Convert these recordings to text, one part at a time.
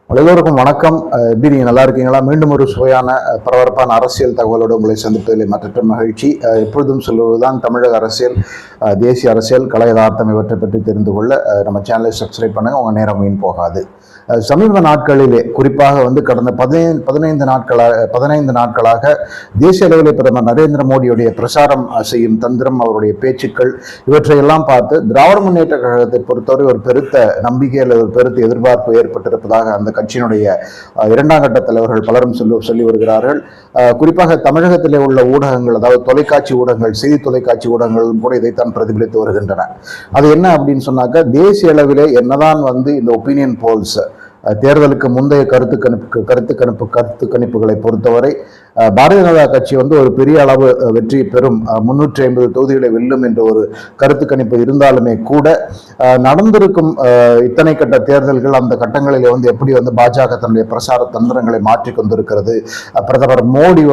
எல்லோருக்கும் வணக்கம். எப்படி நீங்கள் நல்லா இருக்கீங்களா? மீண்டும் ஒரு சுவையான பரபரப்பான அரசியல் தகவலோடு உங்களை சந்திப்பதில் மற்ற மகிழ்ச்சி. எப்பொழுதும் சொல்லுவதுதான் தமிழக அரசியல், தேசிய அரசியல், கலை யதார்த்தம் இவற்றை பற்றி தெரிந்து கொள்ள நம்ம சேனலை சப்ஸ்கிரைப் பண்ணுங்கள். உங்கள் நேரம் வீண் போகாது. சமீப நாட்களிலே குறிப்பாக கடந்த 15 நாட்களாக தேசிய அளவிலே பிரதமர் நரேந்திர மோடியுடைய பிரச்சாரம் செய்யும் தந்திரம், அவருடைய பேச்சுக்கள் இவற்றையெல்லாம் பார்த்து திராவிட முன்னேற்ற கழகத்தை பொறுத்தவரை ஒரு பெருத்த நம்பிக்கை அல்லது ஒரு பெருத்த எதிர்பார்ப்பு ஏற்பட்டிருப்பதாக அந்த கட்சியினுடைய இரண்டாம் கட்ட தலைவர்கள் பலரும் சொல்லி வருகிறார்கள். குறிப்பாக தமிழகத்திலே உள்ள ஊடகங்கள், அதாவது தொலைக்காட்சி ஊடகங்கள், செய்தி தொலைக்காட்சி ஊடகங்களும் கூட இதைத்தான் பிரதிபலித்து வருகின்றன. அது என்ன அப்படின்னு சொன்னாக்க, தேசிய அளவிலே என்னதான் இந்த ஒப்பீனியன் போல்ஸ், தேர்தலுக்கு முந்தைய கருத்து கணிப்புகளை பொறுத்தவரை பாரதிய ஜனதா கட்சி ஒரு பெரிய அளவு வெற்றி பெறும், 350 தொகுதிகளை வெல்லும் என்ற ஒரு கருத்து கணிப்பு இருந்தாலுமே கூட நடந்திருக்கும் இத்தனை கட்ட தேர்தல்கள், அந்த கட்டங்களிலே எப்படி பாஜக தன்னுடைய பிரசார தந்திரங்களை மாற்றி கொண்டிருக்கிறது. பிரதமர் மோடி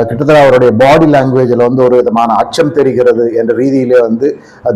கிட்டத்தட்ட அவருடைய பாடி லாங்குவேஜில் ஒரு விதமான அச்சம் தெரிகிறது என்ற ரீதியிலே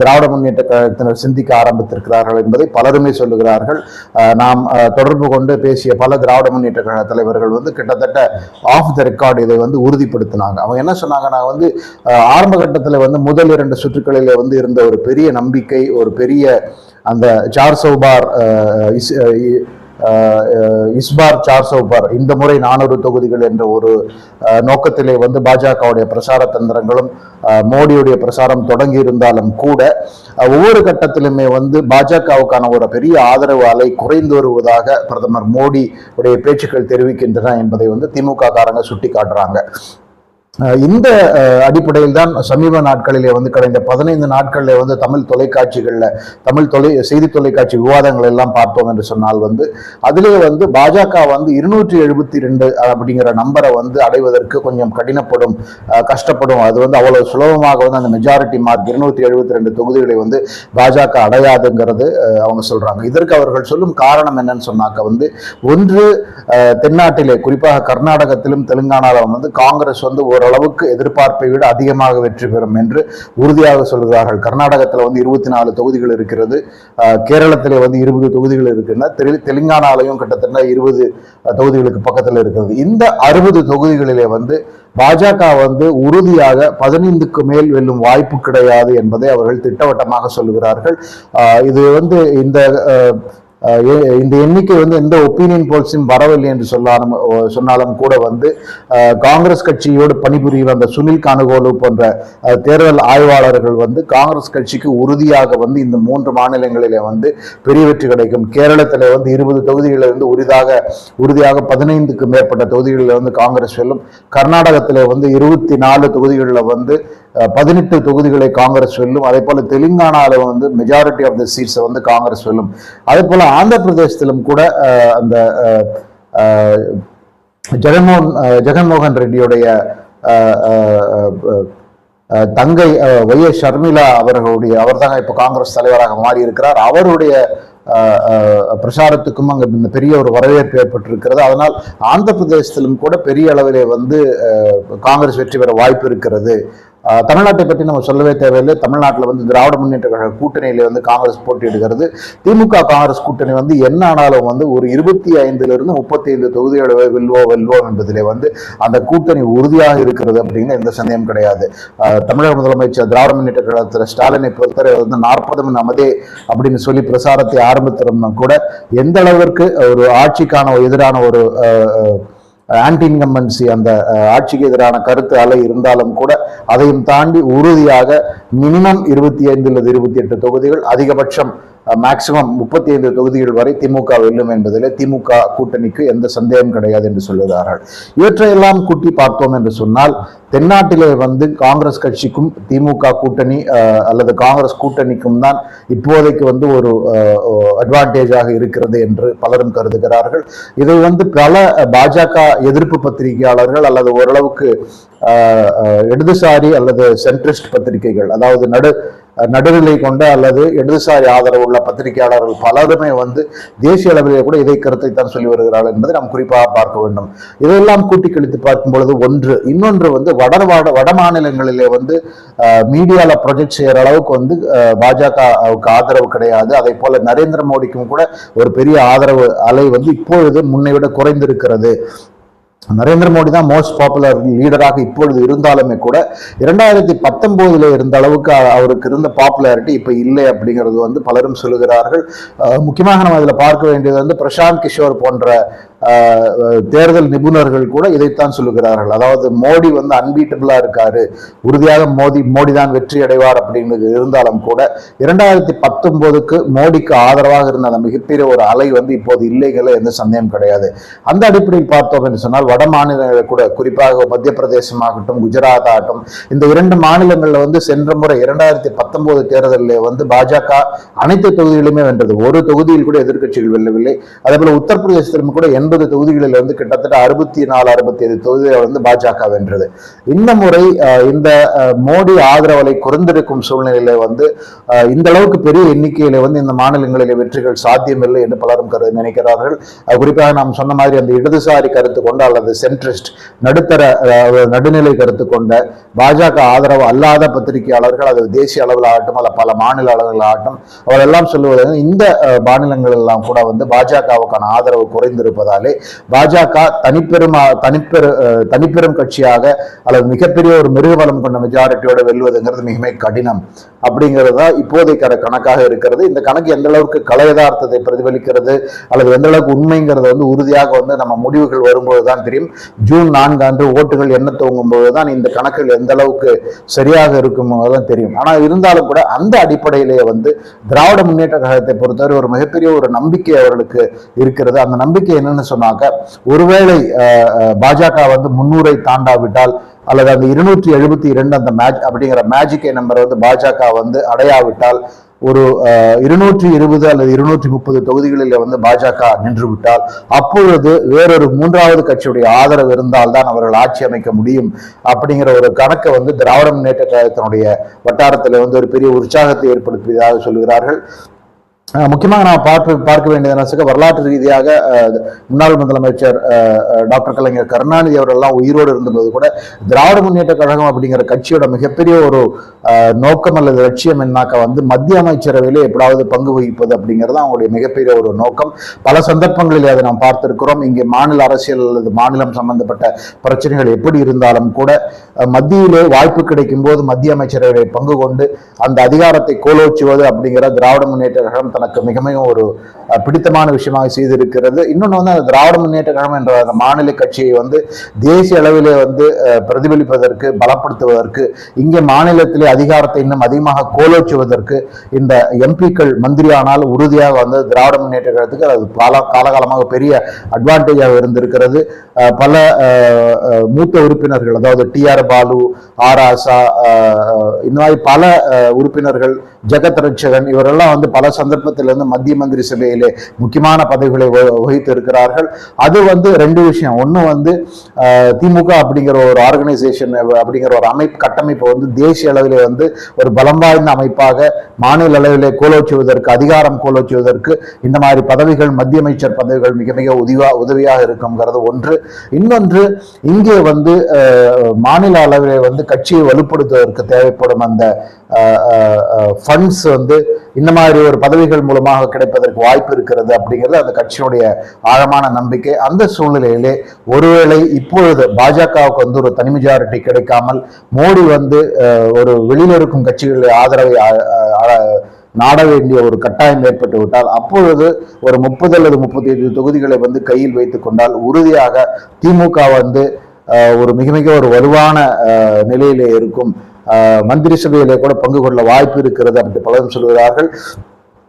திராவிட முன்னேற்ற கழகத்தினர் சிந்திக்க ஆரம்பித்திருக்கிறார்கள் என்பதை பலருமே சொல்லுகிறார்கள். நாம் தொடர்பு கொண்டு பேசிய பல திராவிட முன்னேற்ற கழக தலைவர்கள் கிட்டத்தட்ட ஆஃப் த ரெக்கார்டு இதை உறுதிப்படுத்தினாங்க. அவங்க என்ன சொன்னாங்க, நான் ஆரம்ப கட்டத்தில் முதல் 2 சுற்றுக்களிலே இருந்த ஒரு பெரிய நம்பிக்கை, ஒரு பெரிய அந்த சார் சௌபார் இஸ்பார் 400 பார், இந்த முறை 400 தொகுதிகள் என்ற ஒரு நோக்கத்திலே பாஜகவுடைய பிரசார தந்திரங்களும் மோடியுடைய பிரசாரம் தொடங்கி இருந்தாலும் கூட ஒவ்வொரு கட்டத்திலுமே பாஜகவுக்கான ஒரு பெரிய ஆதரவு அலை குறைந்து வருவதாக பிரதமர் மோடி உடைய பேச்சுக்கள் தெரிவிக்கின்றன என்பதை திமுக காரங்க சுட்டி காட்டுறாங்க. இந்த அடிப்படையில் தான் சமீப நாட்களிலே கடந்த 15 நாட்களில் தமிழ் தொலைக்காட்சிகளில் செய்தி தொலைக்காட்சி விவாதங்கள் எல்லாம் பார்த்தோம் என்று சொன்னால் அதிலே பாஜக 272 அப்படிங்கிற நம்பரை அடைவதற்கு கொஞ்சம் கஷ்டப்படும். அது அவ்வளவு சுலபமாக அந்த மெஜாரிட்டி மார்க் 272 தொகுதிகளை பாஜக அடையாதுங்கிறது அவங்க சொல்றாங்க. இதற்கு அவர்கள் சொல்லும் காரணம் என்னன்னு சொன்னாக்க, ஒன்று தென்னாட்டிலே குறிப்பாக கர்நாடகத்திலும் தெலுங்கானாவிலும் காங்கிரஸ் ஓரளவுக்கு எதிர்பார்ப்பை விட அதிகமாக வெற்றி பெறும் என்று உறுதியாக சொல்கிறார்கள். கர்நாடகத்தில் 24 தொகுதிகள் இருக்கிறது, கேரளத்திலே 20 தொகுதிகள் இருக்கின்றன, தெலுங்கானாலையும் கிட்டத்தட்ட 20 தொகுதிகளுக்கு பக்கத்தில் இருக்கிறது. இந்த 60 தொகுதிகளிலே பாஜக உறுதியாக 15க்கு மேல் வெல்லும் வாய்ப்பு கிடையாது என்பதை அவர்கள் திட்டவட்டமாக சொல்லுகிறார்கள். இது இந்த எண்ணிக்கை எந்த ஒப்பீனியன் போல்ஸும் வரவில்லை என்று சொன்னாலும் கூட காங்கிரஸ் கட்சியோடு பணிபுரியும் அந்த சுனில் கானுகோலு போன்ற தேர்தல் ஆய்வாளர்கள் காங்கிரஸ் கட்சிக்கு உறுதியாக இந்த 3 மாநிலங்களிலே பெரிய வெற்றி கிடைக்கும். கேரளத்தில் 20 தொகுதிகளில் உறுதியாக 15க்கு மேற்பட்ட தொகுதிகளில் காங்கிரஸ் வெல்லும். கர்நாடகத்தில் 24 தொகுதிகளில் 18 தொகுதிகளை காங்கிரஸ் வெல்லும். அதே போல தெலுங்கானாவில் majority of the seats Congress வெல்லும். அதே போல ஆந்திர பிரதேசத்திலும் கூட அந்த ஜெகன்மோகன் ரெட்டியுடைய தங்கை YS ஷர்மிளா அவர்தான் இப்ப காங்கிரஸ் தலைவராக மாறி இருக்கிறார். அவருடைய பிரச்சாரத்துக்கும் அங்க பெரிய ஒரு வரவேற்பு ஏற்பட்டிருக்கிறது. அதனால் ஆந்திர பிரதேசத்திலும் கூட பெரிய அளவிலே காங்கிரஸ் வெற்றி பெற வாய்ப்பு இருக்கிறது. தமிழ்நாட்டை பற்றி நம்ம சொல்லவே தேவையில்லை. தமிழ்நாட்டில் திராவிட முன்னேற்ற கழக கூட்டணியில காங்கிரஸ் போட்டியிடுகிறது. திமுக காங்கிரஸ் கூட்டணி என்ன ஆனாலும் ஒரு 25 to 35 தொகுதிகளை வெல்வோம் என்பதிலே அந்த கூட்டணி உறுதியாக இருக்கிறது அப்படிங்கிற எந்த சந்தேகம் கிடையாது. தமிழக முதலமைச்சர் திராவிட முன்னேற்ற கழகத்தில் ஸ்டாலினை பொறுத்தவரை 40 நமதே அப்படின்னு சொல்லி பிரசாரத்தை ஆரம்பித்திருந்தா கூட எந்த அளவிற்கு ஒரு ஆட்சிக்கான எதிரான ஒரு ஆன்டி இன்கம்பன்சி, அந்த ஆட்சிக்கு எதிரான கருத்து அலை இருந்தாலும் கூட அதையும் தாண்டி உறுதியாக மினிமம் 25 அல்லது 28 தொகுதிகள், அதிகபட்சம் மேக்சிமம் 35 தொகுதிகள் வரை திமுக வெல்லும் என்பதிலே திமுக கூட்டணிக்கு எந்த சந்தேகம் கிடையாது என்று சொல்லுகிறார்கள். இவற்றையெல்லாம் கூட்டி பார்த்தோம் என்று சொன்னால் தென்னாட்டிலே காங்கிரஸ் கட்சிக்கும் திமுக கூட்டணி அல்லது காங்கிரஸ் கூட்டணிக்கும் தான் இப்போதைக்கு ஒரு அட்வான்டேஜாக இருக்கிறது என்று பலரும் கருதுகிறார்கள். இதை பல பாஜக எதிர்ப்பு பத்திரிகையாளர்கள் அல்லது ஓரளவுக்கு இடதுசாரி அல்லது சென்ட்ரிஸ்ட் பத்திரிகைகள், அதாவது நடுநிலை கொண்ட அல்லது இடதுசாரி ஆதரவு உள்ள பத்திரிகையாளர்கள் பலருமே வந்து தேசிய அளவிலே கூட இதை கருத்தை தான் சொல்லி வருகிறார்கள் என்பதை நாம் குறிப்பாக பார்க்க வேண்டும். இதையெல்லாம் கூட்டி கழித்து பார்க்கும் பொழுது இன்னொன்று வந்து வட மாநிலங்களிலே வந்து மீடியால ப்ரொஜெக்ட் செய்யற அளவுக்கு வந்து பாஜகவுக்கு ஆதரவு கிடையாது. அதே போல நரேந்திர மோடிக்கும் கூட ஒரு பெரிய ஆதரவு அலை வந்து இப்பொழுது முன்னை விட குறைந்திருக்கிறது. நரேந்திர மோடி தான் மோஸ்ட் பாப்புலர் லீடராக இப்பொழுது இருந்தாலுமே கூட 2019 இருந்த அளவுக்கு அவருக்கு இருந்த பாப்புலாரிட்டி இப்ப இல்லை அப்படிங்கிறது வந்து பலரும் சொல்லுகிறார்கள். முக்கியமாக நம்ம அதில் பார்க்க வேண்டியது வந்து பிரசாந்த் கிஷோர் போன்ற தேர்தல் நிபுணர்கள் கூட இதைத்தான் சொல்லுகிறார்கள். அதாவது மோடி வந்து அன்பீட்டபிளா இருக்காரு, உறுதியாக மோடி தான் வெற்றி அடைவார் அப்படின்னு இருந்தாலும் கூட 2019க்கு மோடிக்கு ஆதரவாக இருந்த அந்த மிகப்பெரிய ஒரு அலை வந்து இப்போது இல்லைங்கள எந்த சந்தேகம் கிடையாது. அந்த அடிப்படையில் பார்த்தோம் என்று சொன்னால் வட மாநிலங்கள் கூட குறிப்பாக மத்திய பிரதேசமாகட்டும் குஜராத் ஆகட்டும் இந்த 2 மாநிலங்கள்ல வந்து சென்ற முறை 2019 தேர்தலில் வந்து பாஜக அனைத்து தொகுதிகளுமே வென்றது. ஒரு தொகுதியில் கூட எதிர்கட்சிகள் வெல்லவில்லை. அதே போல உத்தரப்பிரதேசத்திலும் கூட 80 தொகுதிகளில் வந்து கிட்டத்தட்ட 64-65 தொகுதிகளை வந்து பாஜக வென்றது. இந்த முறை இந்த மோடி ஆதரவலை குறைந்திருக்கும் சூழ்நிலையில வந்து இந்த அளவுக்கு பெரிய எண்ணிக்கையில வந்து இந்த மாநிலங்களிலே வெற்றிகள் சாத்தியமில்லை என்று பலரும் நினைக்கிறார்கள். குறிப்பாக நாம் சொன்ன மாதிரி அந்த இடதுசாரி கருத்து கொண்ட அல்லது சென்ட்ரிஸ்ட் நடுநிலை கருத்து கொண்ட பாஜக ஆதரவு அல்லாத பத்திரிகையாளர்கள் அது தேசிய அளவில் ஆகட்டும் அல்ல பல மாநில அளவில் ஆகட்டும் அவரெல்லாம் சொல்லுவது இந்த மாநிலங்கள் எல்லாம் கூட வந்து பாஜகவுக்கான ஆதரவு குறைந்திருப்பதாலே பாஜக தனிப்பெரும் கட்சியாக அல்லது மிகப்பெரிய ஒரு மிருகபலம் கொண்ட மெஜாரிட்டியோட வெல்வதுங்கிறது மிக கடினம் அப்படிங்கிறது தான் இப்போதைக்கு கணக்காக இருக்கிறது. இந்த கணக்கு எந்த அளவுக்கு கலை யதார்த்தத்தை பிரதிபலிக்கிறது அல்லது எந்த அளவுக்கு உண்மைங்கிறது வந்து உறுதியாக வந்து நம்ம முடிவுகள் வரும்போதுதான் தெரியும். ஜூன் 4 அன்று ஓட்டுகள் எண்ண துவங்கும் போதுதான் இந்த கணக்குகள் எந்த அளவுக்கு சரியாக இருக்கும் தான் தெரியும். ஆனால் இருந்தாலும் கூட அந்த அடிப்படையிலேயே வந்து திராவிட முன்னேற்ற கழகத்தை பொறுத்தவரை ஒரு மிகப்பெரிய ஒரு நம்பிக்கை அவர்களுக்கு இருக்கிறது. அந்த நம்பிக்கை என்னன்னு சொன்னாக்க ஒருவேளை பாஜக வந்து 300 தாண்டாவிட்டால் அல்லது அந்த 272 அந்த அப்படிங்கிற மேஜிக்கை நம்பர் வந்து பாஜக வந்து அடையாவிட்டால் ஒரு 220 அல்லது 230 தொகுதிகளில் வந்து பாஜக நின்று விட்டால் அப்பொழுது வேறொரு 3வது கட்சியுடைய ஆதரவு இருந்தால்தான் அவர்கள் ஆட்சி அமைக்க முடியும் அப்படிங்கிற ஒரு கணக்கை வந்து திராவிட முன்னேற்ற கழகத்தினுடைய வட்டாரத்தில் வந்து ஒரு பெரிய உற்சாகத்தை ஏற்படுத்தியதாக சொல்கிறார்கள். முக்கியமாக நான் பார்க்க வேண்டியது வரலாற்று ரீதியாக முன்னாள் முதலமைச்சர் டாக்டர் கலைஞர் கருணாநிதி அவர்கள்லாம் உயிரோடு இருந்தபோது கூட திராவிட முன்னேற்ற கழகம் அப்படிங்கிற கட்சியோட மிகப்பெரிய ஒரு நோக்கம் அல்லது லட்சியம் என்னாக்க வந்து மத்திய அமைச்சரவையிலே எப்படாவது பங்கு வகிப்பது அப்படிங்கிறது அவங்களுடைய மிகப்பெரிய ஒரு நோக்கம். பல சந்தர்ப்பங்களில் அதை நாம் பார்த்திருக்கிறோம். இங்கே மாநில அரசியல் அல்லது மாநிலம் சம்பந்தப்பட்ட பிரச்சனைகள் எப்படி இருந்தாலும் கூட மத்தியிலே வாய்ப்பு கிடைக்கும் போது மத்திய அமைச்சரவையை பங்கு கொண்டு அந்த அதிகாரத்தை கோலோச்சுவது அப்படிங்கிற திராவிட முன்னேற்ற கழகம் தனக்கு மிக ஒரு பிடித்தமான விஷயமாக செய்திருக்கிறது. இன்னொன்று வந்து அந்த திராவிட முன்னேற்ற கழகம் என்ற அந்த மாநில கட்சியை வந்து தேசிய அளவிலே வந்து பிரதிபலிப்பதற்கு பலப்படுத்துவதற்கு இங்கே மாநிலத்திலே அதிகாரத்தை இன்னும் அதிகமாக கோலோச்சுவதற்கு இந்த எம்பிக்கள் மந்திரியானால் உறுதியாக வந்து திராவிட முன்னேற்ற கழகத்துக்கு அது காலகாலமாக பெரிய அட்வான்டேஜாக இருந்திருக்கிறது. பல மூத்த உறுப்பினர்கள் அதாவது TR பாலு, R ஆசா, இந்த மாதிரி பல உறுப்பினர்கள், ஜெகத் ரட்சகன் இவரெல்லாம் வந்து பல சந்தர்ப்பத்திலிருந்து மத்திய மந்திரி சபையிலே முக்கியமான பதவிகளை வகித்து இருக்கிறார்கள். அது வந்து 2 விஷயம். ஒன்று வந்து திமுக அப்படிங்கிற ஒரு ஆர்கனைசேஷன் அப்படிங்கிற ஒரு கட்டமைப்பை வந்து தேசிய அளவிலே வந்து ஒரு பலம் வாய்ந்த அமைப்பாக மாநில அளவிலே கோலோச்சுவதற்கு அதிகாரம் கோலோச்சுவதற்கு இந்த மாதிரி பதவிகள் மத்திய அமைச்சர் பதவிகள் மிக உதவியாக இருக்குங்கிறது ஒன்று. இன்னொன்று இங்கே வந்து மாநில அளவிலே வந்து கட்சியை வலுப்படுத்துவதற்கு தேவைப்படும் அந்த ஃபண்ட்ஸ் வந்து இந்த மாதிரி ஒரு பதவிகள் மூலமாக கிடைப்பதற்கு வாய்ப்பு இருக்கிறது அப்படிங்கிறது அந்த கட்சியினுடைய ஆழமான நம்பிக்கை. அந்த சூழ்நிலையிலே ஒருவேளை இப்பொழுது பாஜகவுக்கு வந்து ஒரு தனி மெஜாரிட்டி கிடைக்காமல் மோடி வந்து ஒரு வெளியில் இருக்கும் கட்சிகளுடைய ஆதரவை நாட வேண்டிய ஒரு கட்டாயம் ஏற்பட்டு விட்டால் அப்பொழுது ஒரு 30 அல்லது 35 தொகுதிகளை வந்து கையில் வைத்துக் கொண்டால் உறுதியாக திமுக வந்து ஒரு மிக ஒரு வலுவான நிலையிலே இருக்கும். மந்திரி சபையிலே கூட பங்கு கொள்ள வாய்ப்பு இருக்கிறது அப்படி பலரும் சொல்கிறார்கள்.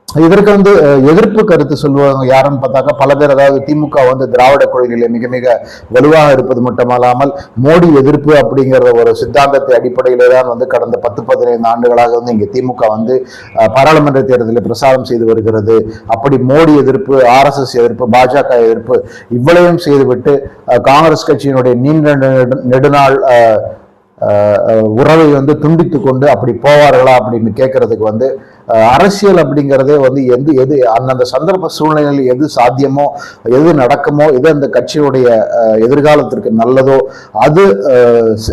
இதற்கு வந்து எதிர்ப்பு கருத்து சொல்லுவாங்க யாருன்னு பார்த்தாக்கா பல பேர், அதாவது திமுக வந்து திராவிட கொள்கையில மிக வலுவாக இருப்பது மட்டுமல்லாமல் மோடி எதிர்ப்பு அப்படிங்கிற ஒரு சித்தாந்தத்தை அடிப்படையிலே தான் வந்து கடந்த 10-15 ஆண்டுகளாக வந்து இங்கே திமுக வந்து பாராளுமன்ற தேர்தலில் பிரசாரம் செய்து வருகிறது. அப்படி மோடி எதிர்ப்பு, RSS எதிர்ப்பு, பாஜக எதிர்ப்பு இவ்வளவும் செய்துவிட்டு காங்கிரஸ் கட்சியினுடைய நீண்ட நெடுநாள் உறவை வந்து துண்டித்து கொண்டு அப்படி போவார்களா அப்படின்னு கேட்கறதுக்கு வந்து அரசியல் அப்படிங்கிறதே வந்து எது அந்தந்த சந்தர்ப்ப சூழ்நிலையில் எது சாத்தியமோ எது நடக்குமோ எது அந்த கட்சியுடைய எதிர்காலத்திற்கு நல்லதோ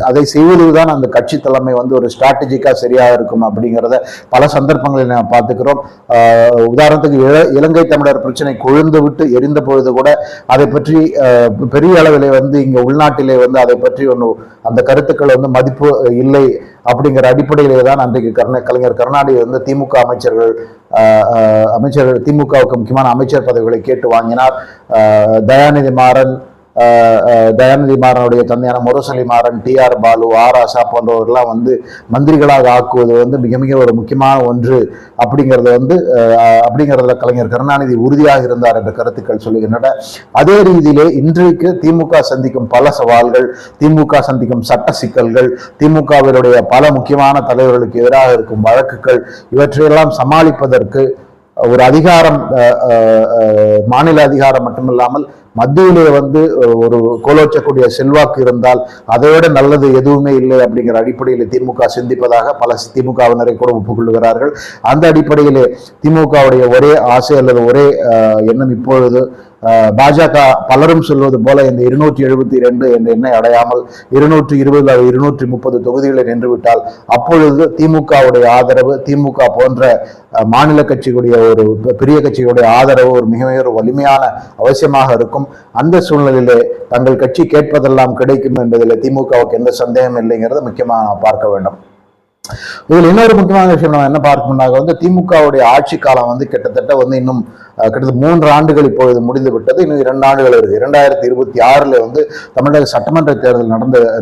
அதை செய்வதுதான் அந்த கட்சி தலைமை வந்து ஒரு ஸ்ட்ராட்டஜிக்கா சரியாக இருக்கும் அப்படிங்கிறத பல சந்தர்ப்பங்களில் நாம் பார்த்துக்கிறோம். உதாரணத்துக்கு இலங்கை தமிழர் பிரச்சனை கொழுந்து விட்டு எரிந்த பொழுது கூட அதை பற்றி பெரிய அளவில் வந்து இங்க உள்நாட்டிலே வந்து அதை பற்றி அந்த கருத்துக்கள் வந்து மதிப்பு இல்லை அப்படிங்கிற அடிப்படையிலே தான் அன்றைக்கு கலைஞர் கருணாநிதி வந்து திமுக அமைச்சர்கள் திமுகவுக்கு முக்கியமான அமைச்சர் பதவிகளை கேட்டு வாங்கினார். தயாநிதி மாறனுடைய தந்தையான முரசொலி மாறன், TR பாலு, ஆராசா போன்றவர்கள்லாம் வந்து மந்திரிகளாக ஆக்குவது வந்து மிக மிக ஒரு முக்கியமான ஒன்று அப்படிங்கிறதுல கலைஞர் கருணாநிதி உறுதியாக இருந்தார் என்ற கருத்துக்கள் சொல்லுகின்றன. அதே ரீதியிலே இன்றைக்கு திமுக சந்திக்கும் பல சவால்கள், திமுக சந்திக்கும் சட்ட சிக்கல்கள், திமுகவினுடைய பல முக்கியமான தலைவர்களுக்கு எதிராக இருக்கும் வழக்குகள், இவற்றையெல்லாம் சமாளிப்பதற்கு ஒரு அதிகாரம், மாநில அதிகாரம் மட்டுமில்லாமல் மத்தியிலே வந்து ஒரு கோலோச்சக்கூடிய செல்வாக்கு இருந்தால் அதைவிட நல்லது எதுவுமே இல்லை அப்படிங்கிற அடிப்படையில் திமுக சிந்திப்பதாக பல திமுகவினரை கூட ஒப்புக்கொள்கிறார்கள். அந்த அடிப்படையிலே திமுகவுடைய ஒரே ஆசை அல்லது ஒரே எண்ணம் இப்பொழுது பாஜக பலரும் சொல்வது போல இந்த 272 என்ற எண்ணை அடையாமல் 220 230 தொகுதிகளை நின்றுவிட்டால் அப்பொழுது திமுகவுடைய ஆதரவு, திமுக போன்ற மாநில கட்சிகளுடைய ஒரு பெரிய கட்சிகளுடைய ஆதரவு ஒரு மிக மிக வலிமையான அவசியமாக இருக்கும். அந்த சூழ்நிலையிலே தங்கள் கட்சி கேட்பதெல்லாம் கிடைக்கும் என்பதில் திமுகவுக்கு எந்த சந்தேகம் இல்லைங்கிறத முக்கியமாக பார்க்க வேண்டும். இதில் இன்னொரு முக்கியமான விஷயம் நம்ம என்ன பார்க்கணும்னா வந்து திமுகவுடைய ஆட்சி காலம் வந்து கிட்டத்தட்ட வந்து இன்னும் கிட்டத்தட்ட 3 ஆண்டுகள் இப்பொழுது முடிந்து விட்டது. இன்னும் 2 ஆண்டுகள் இருக்கு. 2026 வந்து தமிழக சட்டமன்ற தேர்தல்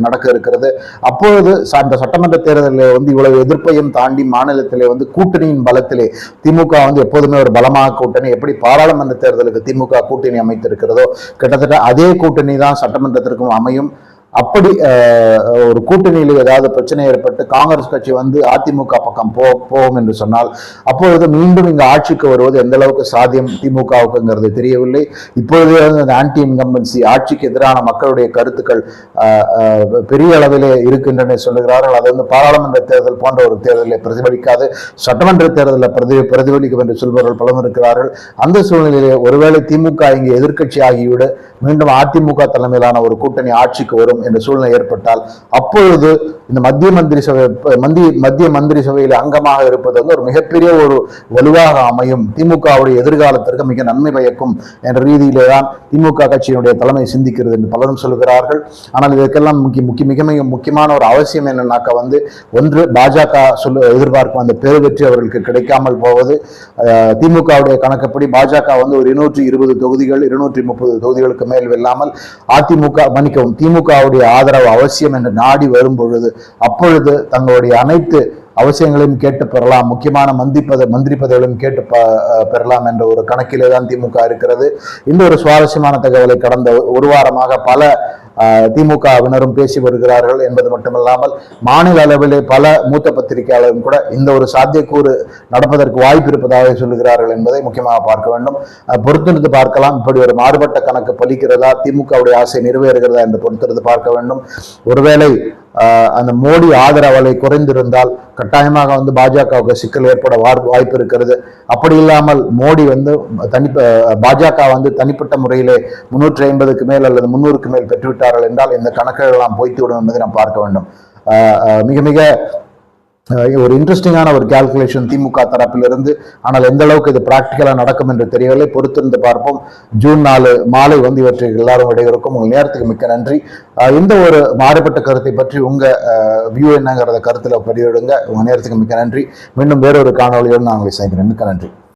நடக்க இருக்கிறது. அப்பொழுது அந்த சட்டமன்ற தேர்தலில் வந்து இவ்வளவு எதிர்ப்பையும் தாண்டி மாநிலத்திலே வந்து கூட்டணியின் பலத்திலே திமுக வந்து எப்போதுமே ஒரு பலமாக கூட்டணி, எப்படி பாராளுமன்ற தேர்தலுக்கு திமுக கூட்டணி அமைத்திருக்கிறதோ கிட்டத்தட்ட அதே கூட்டணி தான் சட்டமன்றத்திற்கும் அமையும். அப்படி ஒரு கூட்டணியில் ஏதாவது பிரச்சனை ஏற்பட்டு காங்கிரஸ் கட்சி வந்து அதிமுக பக்கம் போகும் என்று சொன்னால் அப்பொழுது மீண்டும் இங்கு ஆட்சிக்கு வருவது எந்த அளவுக்கு சாத்தியம் திமுகவுக்குங்கிறது தெரியவில்லை. இப்பொழுதே அந்த ஆன்டி இன்கம்பன்சி, ஆட்சிக்கு எதிரான மக்களுடைய கருத்துக்கள் பெரிய அளவிலே இருக்கின்றன சொல்லுகிறார்கள். அது வந்து பாராளுமன்ற தேர்தல் போன்ற ஒரு தேர்தலில் பிரதிபலிக்காது, சட்டமன்ற தேர்தலில் பிரதிபலிக்கும் என்று சொல்பவர்கள் பலரும் இருக்கிறார்கள். அந்த சூழ்நிலையிலே ஒருவேளை திமுக இங்கு எதிர்கட்சி ஆகிவிட மீண்டும் அதிமுக தலைமையிலான ஒரு கூட்டணி ஆட்சிக்கு வரும் என்ற சூழ்நிலை ஏற்பட்டால் அப்பொழுது இந்த மத்திய மந்திரி சபையில் அங்கமாக இருப்பது வந்து ஒரு மிகப்பெரிய ஒரு வலுவாக அமையும், திமுகவுடைய எதிர்காலத்திற்கு மிக நன்மை பயக்கும் என்ற ரீதியிலே தான் திமுக கட்சியினுடைய தலைமை சிந்திக்கிறது என்று பலரும் சொல்கிறார்கள். ஆனால் இதற்கெல்லாம் மிக மிக முக்கியமான ஒரு அவசியம் என்னன்னாக்கா வந்து ஒன்று பாஜக எதிர்பார்க்கும் அந்த பெருவெற்றி அவர்களுக்கு கிடைக்காமல் போவது. திமுகவுடைய கணக்குப்படி பாஜக வந்து ஒரு 220 தொகுதிகள் 230 தொகுதிகளுக்கு மேல் வெல்லாமல் திமுகவுடைய ஆதரவு அவசியம் என்று நாடி வரும் பொழுது அப்பொழுது தங்களுடைய அனைத்து அவசியங்களையும் கேட்டு பெறலாம், முக்கியமான மந்திரி பதவிகளையும் கேட்டு பெறலாம் என்ற ஒரு கணக்கிலே தான் திமுக இருக்கிறது. இந்த ஒரு சுவாரஸ்யமான தகவலை கடந்த ஒரு வாரமாக பல திமுகவினரும் பேசி வருகிறார்கள் என்பது மட்டுமல்லாமல் மாநில அளவிலே பல மூத்த பத்திரிகையாளரும் கூட இந்த ஒரு சாத்தியக்கூறு நடப்பதற்கு வாய்ப்பு இருப்பதாக சொல்லுகிறார்கள் என்பதை முக்கியமாக பார்க்க வேண்டும். பொறுத்திருந்து பார்க்கலாம். இப்படி ஒரு மாறுபட்ட கணக்கு பலிக்கிறதா, திமுகவுடைய ஆசை நிறைவேறுகிறதா என்று பொறுத்திருந்து பார்க்க வேண்டும். ஒருவேளை அந்த மோடி ஆதரவலை குறைந்திருந்தால் கட்டாயமாக வந்து பாஜகவுக்கு சிக்கல் ஏற்பட வாய்ப்பு இருக்கிறது. அப்படி இல்லாமல் மோடி வந்து பாஜக வந்து தனிப்பட்ட முறையிலே 350க்கு மேல் அல்லது 300க்கு மேல் பெற்றுவிட்டார்கள் என்றால் இந்த கணக்குகள் எல்லாம் பொய்த்துவிடும் என்பதை நாம் பார்க்க வேண்டும். மிக மிக ஒரு இன்ட்ரெஸ்டிங்கான ஒரு கால்குலேஷன் திமுக தரப்பிலிருந்து. ஆனால் எந்த அளவுக்கு இது பிராக்டிக்கலா நடக்கும் என்று தெரியவில்லை. பொறுத்திருந்து பார்ப்போம். ஜூன் 4 மாலை வந்து இவற்றை எல்லாரும் இடையிருக்கும். உங்கள் நேரத்துக்கு மிக்க நன்றி. இந்த ஒரு மாறுபட்ட கருத்தை பற்றி உங்க வியூ என்னங்கிறத கருத்துல பதிவிடுங்க. உங்க நேரத்துக்கு மிக்க நன்றி. மீண்டும் வேறொரு காணொலியோடு நான் உங்களை சந்திக்கிறேன். மிக்க நன்றி.